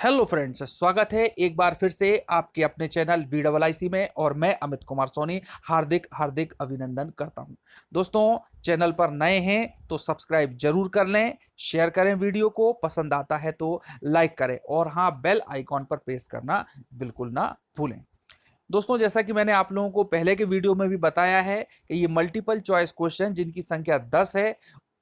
Hello friends, स्वागत है एक बार फिर से आपके अपने चैनल VIIC में। और मैं अमित कुमार सोनी हार्दिक हार्दिक अभिनंदन करता हूं। दोस्तों, चैनल पर नए हैं तो सब्सक्राइब जरूर कर लें, शेयर करें, वीडियो को पसंद आता है तो लाइक करें और हाँ, बेल आइकॉन पर प्रेस करना बिल्कुल ना भूलें। दोस्तों, जैसा कि मैंने आप लोगों को पहले के वीडियो में भी बताया है कि ये मल्टीपल चॉइस क्वेश्चन जिनकी संख्या 10 है,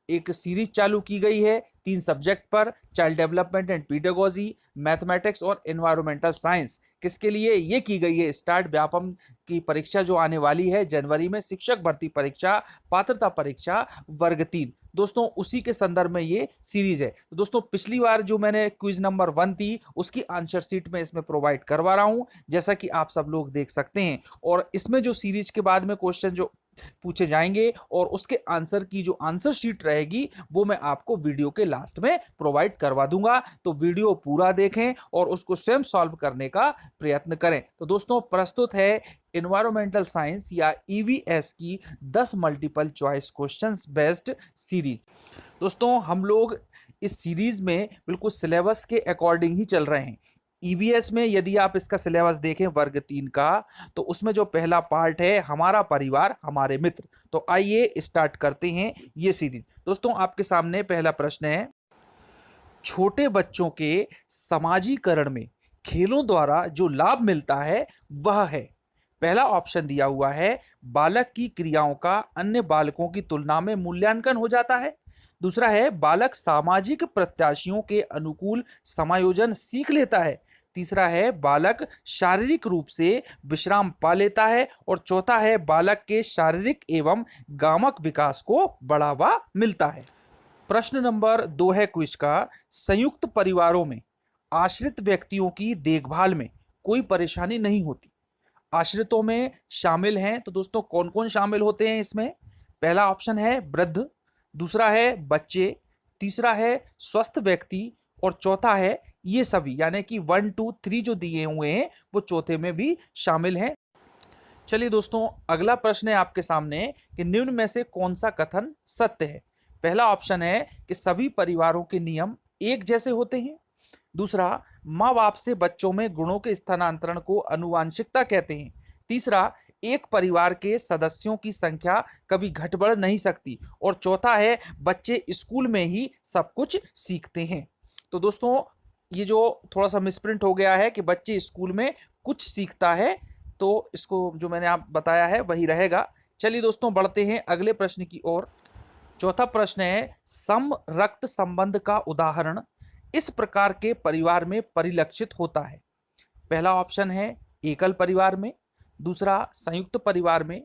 एक सीरीज चालू की गई है 3 सब्जेक्ट पर, चाइल्ड डेवलपमेंट एंड पीडागोजी, मैथमेटिक्स और एनवायरमेंटल साइंस। किसके लिए ये की गई है? स्टार्ट व्यापम की परीक्षा जो आने वाली है जनवरी में, शिक्षक भर्ती परीक्षा, पात्रता परीक्षा वर्ग 3। दोस्तों, उसी के संदर्भ में ये सीरीज है। तो दोस्तों, पिछली बार जो मैंने क्विज नंबर 1 थी उसकी आंसर शीट में इसमें प्रोवाइड करवा रहा हूं, जैसा कि आप सब लोग देख सकते हैं। और इसमें जो सीरीज के बाद में क्वेश्चन जो पूछे जाएंगे और उसके आंसर की जो आंसर शीट रहेगी वो मैं आपको वीडियो के लास्ट में प्रोवाइड करवा दूंगा। तो वीडियो पूरा देखें और उसको स्वयं सॉल्व करने का प्रयत्न करें। तो दोस्तों, प्रस्तुत है एनवायरमेंटल साइंस या ईवीएस की 10 multiple choice questions based series. दोस्तों, हम लोग इस सीरीज में बिल्कुल सिलेबस के अकॉर्डिंग ही चल रहे हैं। ईवीएस में यदि आप इसका सिलेबस देखें वर्ग 3 का, तो उसमें जो पहला पार्ट है हमारा परिवार हमारे मित्र। तो आइए स्टार्ट करते हैं ये सीरीज। दोस्तों, आपके सामने पहला प्रश्न है, छोटे बच्चों के समाजीकरण में खेलों द्वारा जो लाभ मिलता है वह है। पहला ऑप्शन दिया हुआ है, बालक की क्रियाओं का अन्य बालकों की तुलना में मूल्यांकन हो जाता है। दूसरा है, बालक सामाजिक प्रत्याशियों के अनुकूल समायोजन सीख लेता है। तीसरा है, बालक शारीरिक रूप से विश्राम पा लेता है। और चौथा है, बालक के शारीरिक एवं गामक विकास को बढ़ावा मिलता है। प्रश्न नंबर 2 है क्विज का, संयुक्त परिवारों में आश्रित व्यक्तियों की देखभाल में कोई परेशानी नहीं होती। आश्रितों में शामिल हैं तो दोस्तों कौन कौन शामिल होते हैं इसमें? पहला ऑप्शन है वृद्ध, दूसरा है बच्चे, तीसरा है स्वस्थ व्यक्ति और चौथा है ये सभी, यानी कि 1 2 3 जो दिए हुए हैं वो चौथे में भी शामिल हैं। चलिए दोस्तों, अगला प्रश्न है आपके सामने कि निम्न में से कौन सा कथन सत्य है? पहला ऑप्शन है कि सभी परिवारों के नियम एक जैसे होते हैं। दूसरा, माँ बाप से बच्चों में गुणों के स्थानांतरण को आनुवांशिकता कहते हैं। तीसरा, एक परिवार के सदस्यों की संख्या कभी घट बढ़ नहीं सकती। और चौथा है, बच्चे स्कूल में ही सब कुछ सीखते हैं। तो दोस्तों, ये जो थोड़ा सा मिसप्रिंट हो गया है कि बच्चे स्कूल में कुछ सीखता है, तो इसको जो मैंने आप बताया है वही रहेगा। चलिए दोस्तों, बढ़ते हैं अगले प्रश्न की ओर। चौथा प्रश्न है, सम रक्त संबंध का उदाहरण इस प्रकार के परिवार में परिलक्षित होता है। पहला ऑप्शन है एकल परिवार में, दूसरा संयुक्त परिवार में,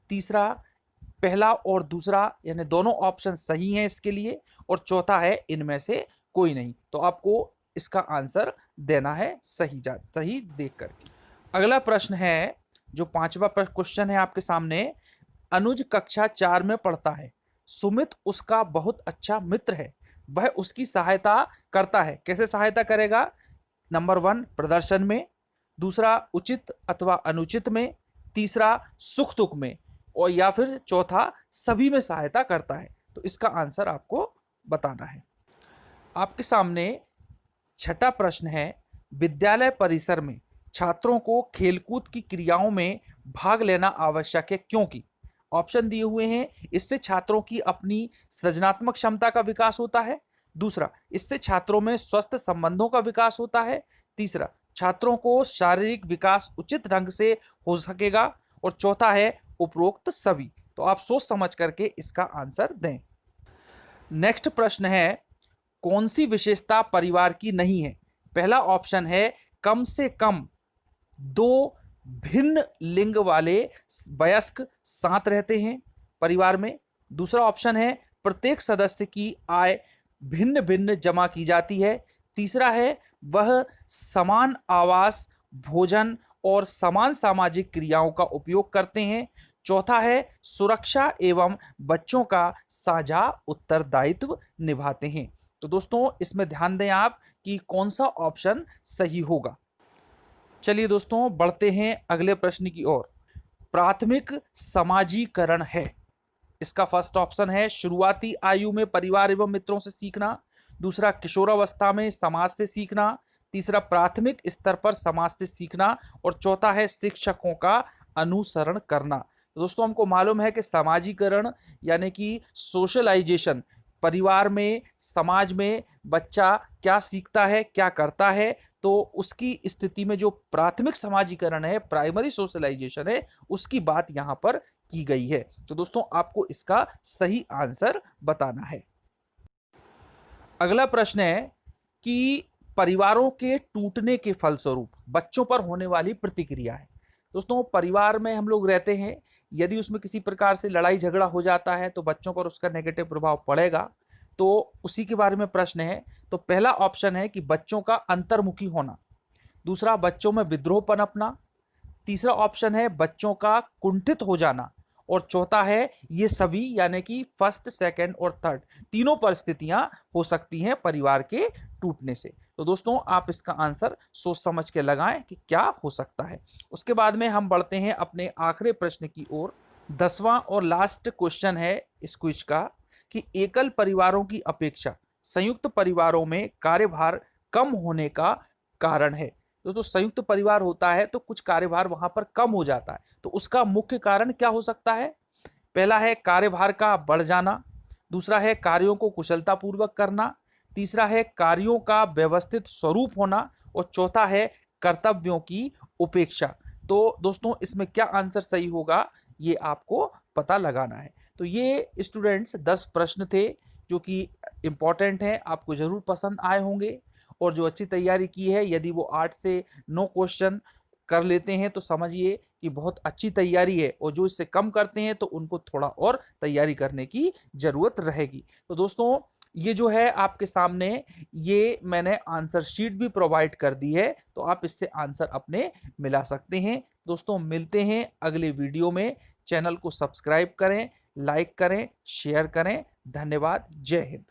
तीसरा पहला और दूसरा यानी दोनों ऑप्शन सही हैं इसके लिए, और चौथा है इनमें से कोई नहीं। तो आपको इसका आंसर देना है सही देख करके। अगला प्रश्न है, जो 5वां क्वेश्चन है आपके सामने, अनुज कक्षा 4 में पढ़ता है, सुमित उसका बहुत अच्छा मित्र है, वह उसकी सहायता करता है। कैसे सहायता करेगा? नंबर 1 प्रदर्शन में, दूसरा उचित अथवा अनुचित में, तीसरा सुख दुख में, और या फिर चौथा सभी में सहायता करता है। तो इसका आंसर आपको बताना है। आपके सामने छठा प्रश्न है, विद्यालय परिसर में छात्रों को खेलकूद की क्रियाओं में भाग लेना आवश्यक है, क्योंकि ऑप्शन दिए हुए हैं, इससे छात्रों की अपनी सृजनात्मक क्षमता का विकास होता है। दूसरा, इससे छात्रों में स्वस्थ संबंधों का विकास होता है। तीसरा, छात्रों को शारीरिक विकास उचित ढंग से हो सकेगा। और चौथा है उपरोक्त सभी। तो आप सोच समझ करके इसका आंसर दें। नेक्स्ट प्रश्न है, कौन सी विशेषता परिवार की नहीं है? पहला ऑप्शन है, कम से कम 2 भिन्न लिंग वाले वयस्क साथ रहते हैं परिवार में। दूसरा ऑप्शन है, प्रत्येक सदस्य की आय भिन्न भिन्न जमा की जाती है। तीसरा है, वह समान आवास, भोजन और समान सामाजिक क्रियाओं का उपयोग करते हैं। चौथा है, सुरक्षा एवं बच्चों का साझा उत्तरदायित्व निभाते हैं। तो दोस्तों, इसमें ध्यान दें आप कि कौन सा ऑप्शन सही होगा। चलिए दोस्तों, बढ़ते हैं अगले प्रश्न की ओर। प्राथमिक समाजीकरण है, इसका फर्स्ट ऑप्शन है शुरुआती आयु में परिवार एवं मित्रों से सीखना। दूसरा, किशोरावस्था में समाज से सीखना। तीसरा प्राथमिक स्तर पर समाज से सीखना, और चौथा है शिक्षकों का अनुसरण करना। तो दोस्तों हमको मालूम है कि सामाजिकरण यानी कि सोशलाइजेशन, परिवार में, समाज में बच्चा क्या सीखता है, क्या करता है, तो उसकी स्थिति में जो प्राथमिक समाजीकरण है, प्राइमरी सोशलाइजेशन है, उसकी बात यहाँ पर की गई है। तो दोस्तों आपको इसका सही आंसर बताना है। अगला प्रश्न है कि परिवारों के टूटने के फलस्वरूप बच्चों पर होने वाली प्रतिक्रिया है। दोस्तों परिवार में हम लोग रहते हैं, यदि उसमें किसी प्रकार से लड़ाई झगड़ा हो जाता है तो बच्चों पर उसका नेगेटिव प्रभाव पड़ेगा। तो उसी के बारे में प्रश्न है। तो पहला ऑप्शन है कि बच्चों का अंतर्मुखी होना, दूसरा बच्चों में विद्रोह पनपना, तीसरा ऑप्शन है बच्चों का कुंठित हो जाना, और चौथा है ये सभी, यानी कि फर्स्ट, सेकंड और थर्ड तीनों परिस्थितियां हो सकती हैं परिवार के टूटने से। तो दोस्तों आप इसका आंसर सोच समझ के लगाएं कि क्या हो सकता है। उसके बाद में हम बढ़ते हैं अपने आखिरी प्रश्न की ओर। 10वां और लास्ट क्वेश्चन है इस क्विज का कि एकल परिवारों की अपेक्षा संयुक्त परिवारों में कार्यभार कम होने का कारण है। तो संयुक्त परिवार होता है तो कुछ कार्यभार वहां पर कम हो जाता है, तो उसका मुख्य कारण क्या हो सकता है? पहला है कार्यभार का बढ़ जाना, दूसरा है कार्यों को कुशलतापूर्वक करना, तीसरा है कार्यों का व्यवस्थित स्वरूप होना, और चौथा है कर्तव्यों की उपेक्षा। तो दोस्तों इसमें क्या आंसर सही होगा ये आपको पता लगाना है। तो ये स्टूडेंट्स 10 प्रश्न थे जो कि इम्पॉर्टेंट हैं, आपको जरूर पसंद आए होंगे। और जो अच्छी तैयारी की है, यदि वो 8 से 9 क्वेश्चन कर लेते हैं तो समझिए कि बहुत अच्छी तैयारी है, और जो इससे कम करते हैं तो उनको थोड़ा और तैयारी करने की जरूरत रहेगी। तो दोस्तों ये जो है आपके सामने, ये मैंने आंसर शीट भी प्रोवाइड कर दी है, तो आप इससे आंसर अपने मिला सकते हैं। दोस्तों मिलते हैं अगले वीडियो में। चैनल को सब्सक्राइब करें, लाइक करें, शेयर करें। धन्यवाद। जय हिंद।